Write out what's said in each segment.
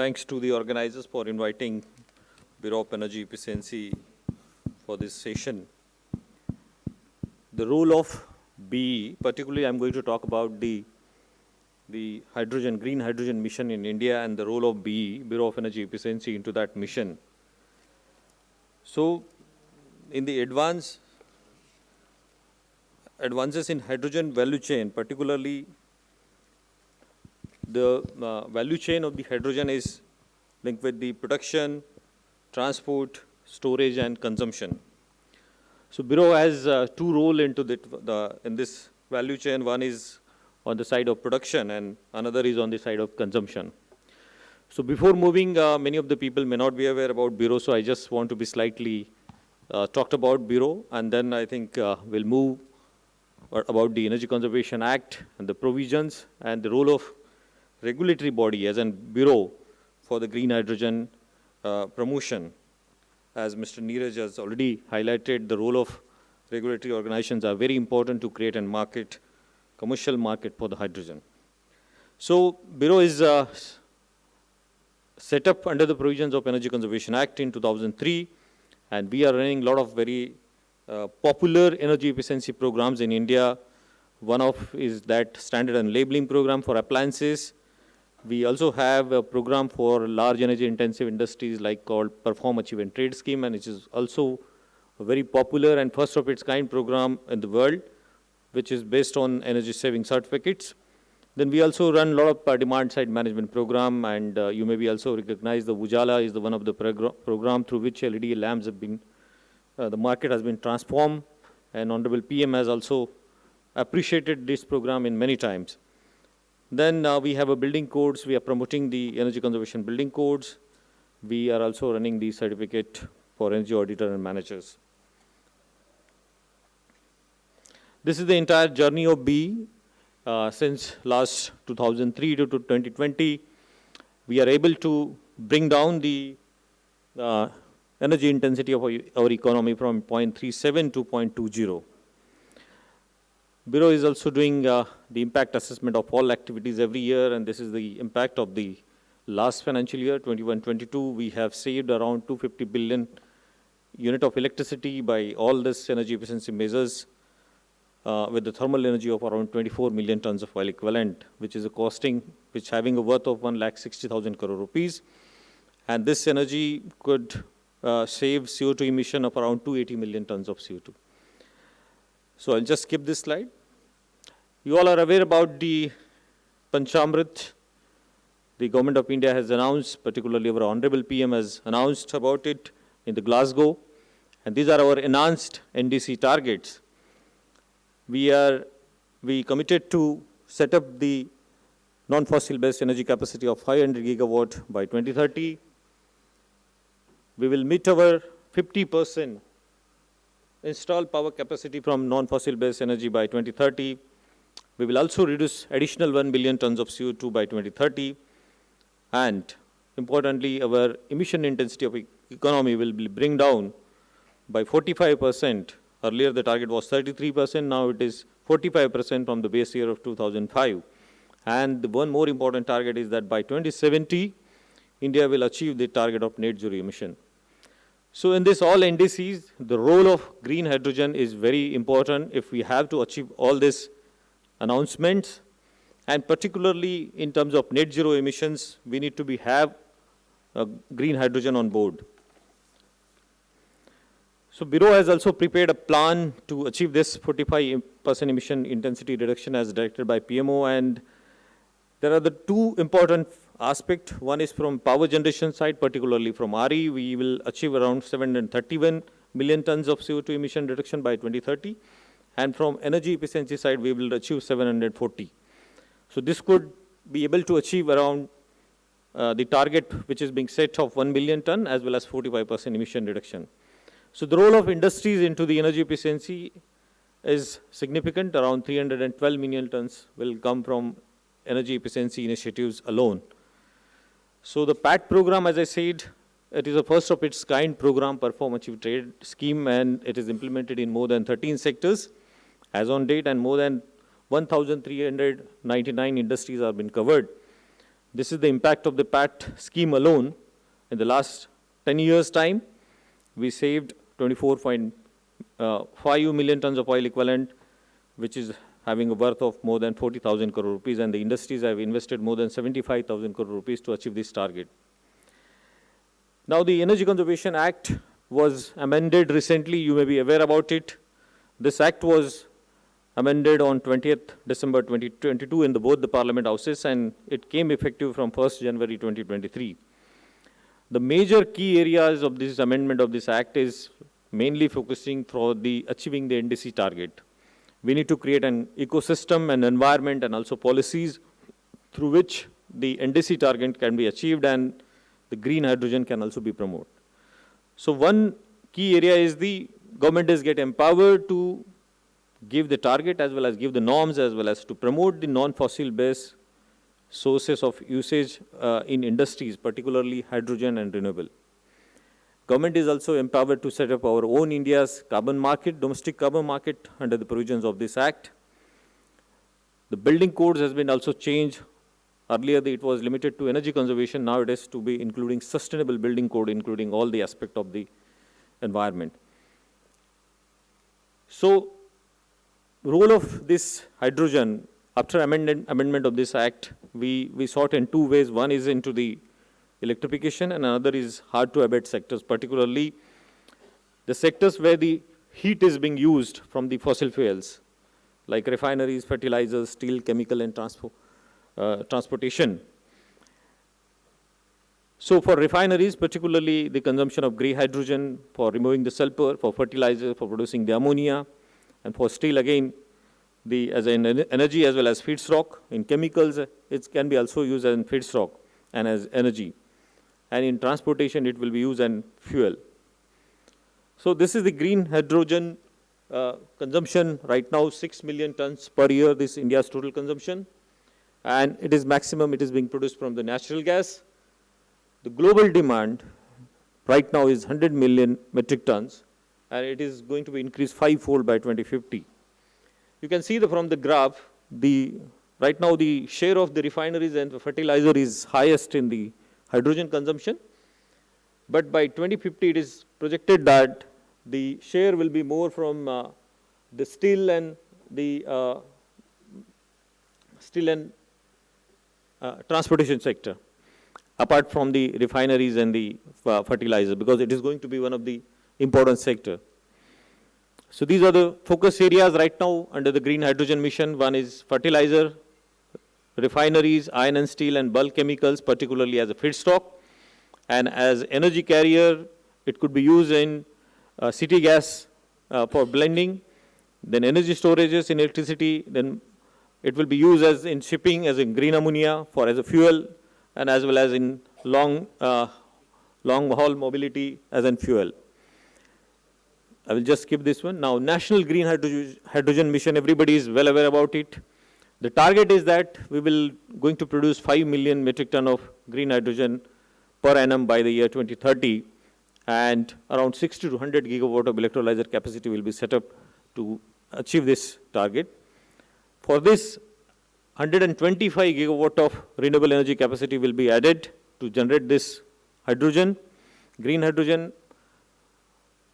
Thanks to the organizers for inviting Bureau of Energy Efficiency for this session. The role of BE, particularly I'm going to talk about the green hydrogen mission in India and the role of BE, Bureau of Energy Efficiency, into that mission. So, in the advances in hydrogen value chain, particularly the value chain of the hydrogen is linked with the production, transport, storage, and consumption. So, Bureau has two roles into in this value chain. One is on the side of production, and another is on the side of consumption. So, before moving, many of the people may not be aware about Bureau, so I just want to be slightly talked about Bureau, and then I think we'll move about the Energy Conservation Act and the provisions and the role of regulatory body as a bureau for the green hydrogen promotion. As Mr. Neeraj has already highlighted, the role of regulatory organizations are very important to create a market, commercial market for the hydrogen. So, Bureau is set up under the provisions of Energy Conservation Act in 2003, and we are running a lot of very popular energy efficiency programs in India. One of is that standard and labeling program for appliances. We also have a program for large energy intensive industries like called Perform, Achieve and Trade Scheme, and it is also a very popular and first of its kind program in the world, which is based on energy saving certificates. Then we also run a lot of demand side management program, and you may be also recognize the Ujala is the one of the program through which LED lamps have been, the market has been transformed, and Honorable PM has also appreciated this program in many times. Then we have a building codes. We are promoting the energy conservation building codes. We are also running the certificate for energy auditor and managers. This is the entire journey of BE since last 2003 to 2020. We are able to bring down the energy intensity of our economy from 0.37 to 0.20. Bureau is also doing the impact assessment of all activities every year, and this is the impact of the last financial year, 21-22. We have saved around 250 billion unit of electricity by all this energy efficiency measures with the thermal energy of around 24 million tons of oil equivalent, which is a costing, which having a worth of 1,60,000 crore rupees. And this energy could save CO2 emission of around 280 million tons of CO2. So I'll just skip this slide. You all are aware about the Panchamrit. The Government of India has announced, particularly our Honorable PM has announced about it in the Glasgow. And these are our enhanced NDC targets. We committed to set up the non-fossil based energy capacity of 500 gigawatt by 2030. We will meet our 50% installed power capacity from non-fossil based energy by 2030. We will also reduce additional 1 billion tons of CO2 by 2030. And importantly, our emission intensity of economy will be bring down by 45%. Earlier the target was 33%, now it is 45% from the base year of 2005. And the one more important target is that by 2070, India will achieve the target of net zero emission. So in this all NDCs, the role of green hydrogen is very important if we have to achieve all these announcements, and particularly in terms of net zero emissions, we need to have green hydrogen on board. So Bureau has also prepared a plan to achieve this 45% emission intensity reduction as directed by PMO, and there are the two important aspect. One is from power generation side, particularly from RE, we will achieve around 731 million tons of CO2 emission reduction by 2030. And from energy efficiency side, we will achieve 740. So this could be able to achieve around the target which is being set of 1 billion ton as well as 45% emission reduction. So the role of industries into the energy efficiency is significant. Around 312 million tons will come from energy efficiency initiatives alone. So the PAT program, as I said, it is a first of its kind program, Perform, Achieve, Trade scheme, and it is implemented in more than 13 sectors as on date, and more than 1,399 industries have been covered. This is the impact of the PAT scheme alone. In the last 10 years' time, we saved 24.5 million tons of oil equivalent, which is having a worth of more than 40,000 crore rupees, and the industries have invested more than 75,000 crore rupees to achieve this target. Now, the Energy Conservation Act was amended recently. You may be aware about it. This act was amended on 20th December 2022 in both the Parliament houses, and it came effective from 1st January 2023. The major key areas of this amendment of this act is mainly focusing for achieving the NDC target. We need to create an ecosystem, an environment, and also policies through which the NDC target can be achieved and the green hydrogen can also be promoted. So one key area is the government is get empowered to give the target as well as give the norms as well as to promote the non-fossil based sources of usage in industries, particularly hydrogen and renewable. Government is also empowered to set up our own India's carbon market, domestic carbon market under the provisions of this act. The building codes has been also changed. Earlier it was limited to energy conservation, now it is to be including sustainable building code, including all the aspect of the environment. So, role of this hydrogen, after amendment of this act, we sort in two ways. One is into the electrification and another is hard to abate sectors, particularly the sectors where the heat is being used from the fossil fuels, like refineries, fertilizers, steel, chemical and transportation. So for refineries, particularly the consumption of grey hydrogen for removing the sulfur, for fertilizer, for producing the ammonia, and for steel again, as an energy as well as feedstock. In chemicals, it can be also used as feedstock and as energy. And in transportation, it will be used as fuel. So this is the green hydrogen consumption right now, 6 million tons per year, this India's total consumption. And it is maximum, it is being produced from the natural gas. The global demand right now is 100 million metric tons, and it is going to be increased 5-fold by 2050. You can see from the graph, right now the share of the refineries and the fertilizer is highest in the hydrogen consumption. But by 2050, it is projected that the share will be more from the steel and transportation sector, apart from the refineries and the fertilizer, because it is going to be one of the important sector. So these are the focus areas right now under the green hydrogen mission. One is fertilizer, refineries, iron and steel and bulk chemicals, particularly as a feedstock. And as energy carrier, it could be used in city gas for blending, then energy storages in electricity, then it will be used as in shipping as in green ammonia as a fuel, and as well as in long haul mobility as in fuel. I will just skip this one. Now, National Green Hydrogen Mission, everybody is well aware about it. The target is that we will going to produce 5 million metric ton of green hydrogen per annum by the year 2030, and around 60 to 100 gigawatt of electrolyzer capacity will be set up to achieve this target. For this, 125 gigawatt of renewable energy capacity will be added to generate this hydrogen, green hydrogen.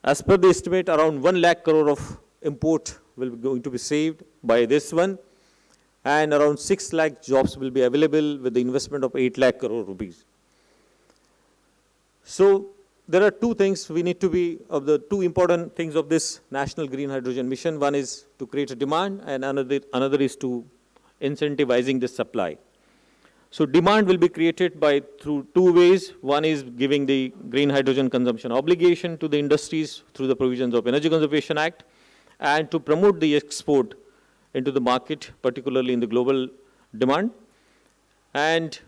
As per the estimate, around 1 lakh crore of import will be going to be saved by this one, and around 6 lakh jobs will be available with the investment of 8 lakh crore rupees. So there are two things we need to be, of the two important things of this National Green Hydrogen Mission. One is to create a demand, and another is to incentivizing the supply. So demand will be created through two ways. One is giving the green hydrogen consumption obligation to the industries through the provisions of Energy Conservation Act, and to promote the export into the market, particularly in the global demand. And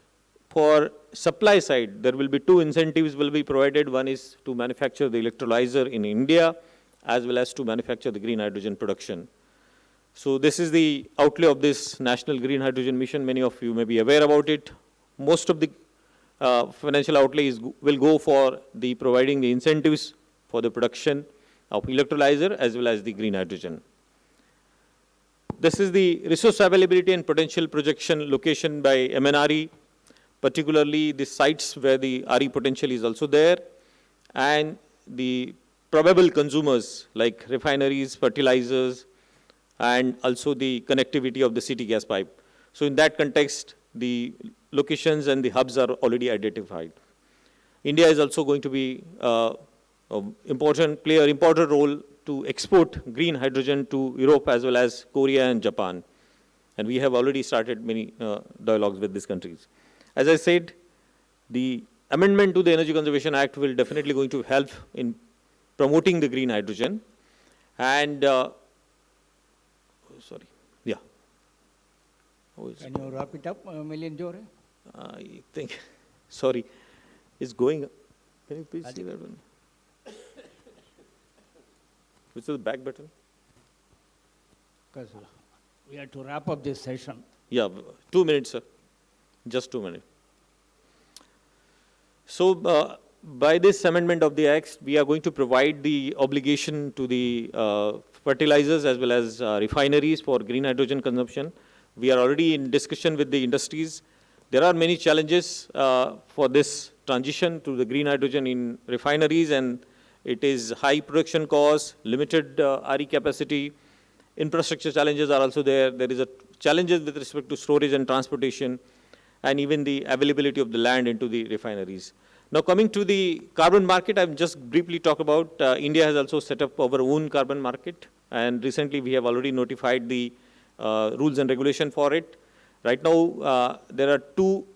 for supply side, there will be two incentives will be provided. One is to manufacture the electrolyzer in India, as well as to manufacture the green hydrogen production. So this is the outlay of this National Green Hydrogen Mission. Many of you may be aware about it. Most of the financial outlay will go for the providing the incentives for the production of electrolyzer as well as the green hydrogen. This is the resource availability and potential projection location by MNRE. particularly the sites where the RE potential is also there, and the probable consumers like refineries, fertilizers, and also the connectivity of the city gas pipe. So in that context, the locations and the hubs are already identified. India is also going to be play an important role to export green hydrogen to Europe as well as Korea and Japan. And we have already started many dialogues with these countries. As I said, the amendment to the Energy Conservation Act will definitely going to help in promoting the green hydrogen. And, sorry, yeah. Can you wrap it up, Milind Deore? I think, sorry, it's going. Can you please see that one? Which is the back button? Because we have to wrap up this session. Yeah, 2 minutes, sir. Just 2 minutes. So, by this amendment of the Act, we are going to provide the obligation to the fertilizers as well as refineries for green hydrogen consumption. We are already in discussion with the industries. There are many challenges for this transition to the green hydrogen in refineries, and it is high production costs, limited RE capacity, infrastructure challenges are also there. There is a challenges with respect to storage and transportation, and even the availability of the land into the refineries. Now coming to the carbon market, I've just briefly talked about, India has also set up our own carbon market, and recently we have already notified the rules and regulation for it. Right now, there are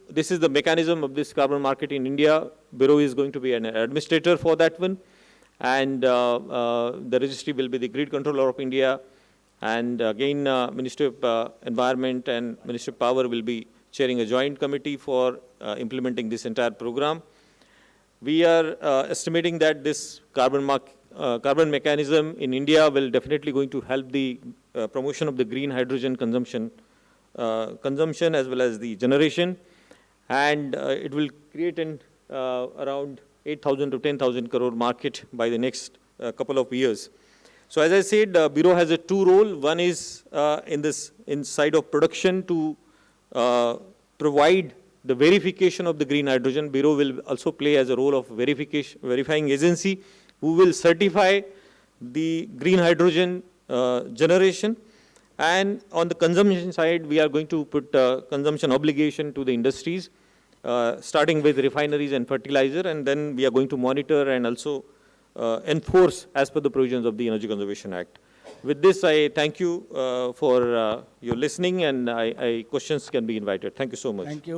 this is the mechanism of this carbon market in India. Bureau is going to be an administrator for that one, and the registry will be the Grid Controller of India, and again, Ministry of Environment and Ministry of Power will be chairing a joint committee for implementing this entire program. We are estimating that this carbon mechanism in India will definitely going to help the promotion of the green hydrogen consumption as well as the generation, and it will create an around 8,000 to 10,000 crore market by the next couple of years. So as I said, Bureau has a two role. One is inside of production to provide the verification of the green hydrogen. Bureau will also play as a role of verifying agency who will certify the green hydrogen generation. And on the consumption side, we are going to put consumption obligation to the industries, starting with refineries and fertilizer, and then we are going to monitor and also enforce as per the provisions of the Energy Conservation Act. With this, I thank you for your listening, and questions can be invited. Thank you so much. Thank you.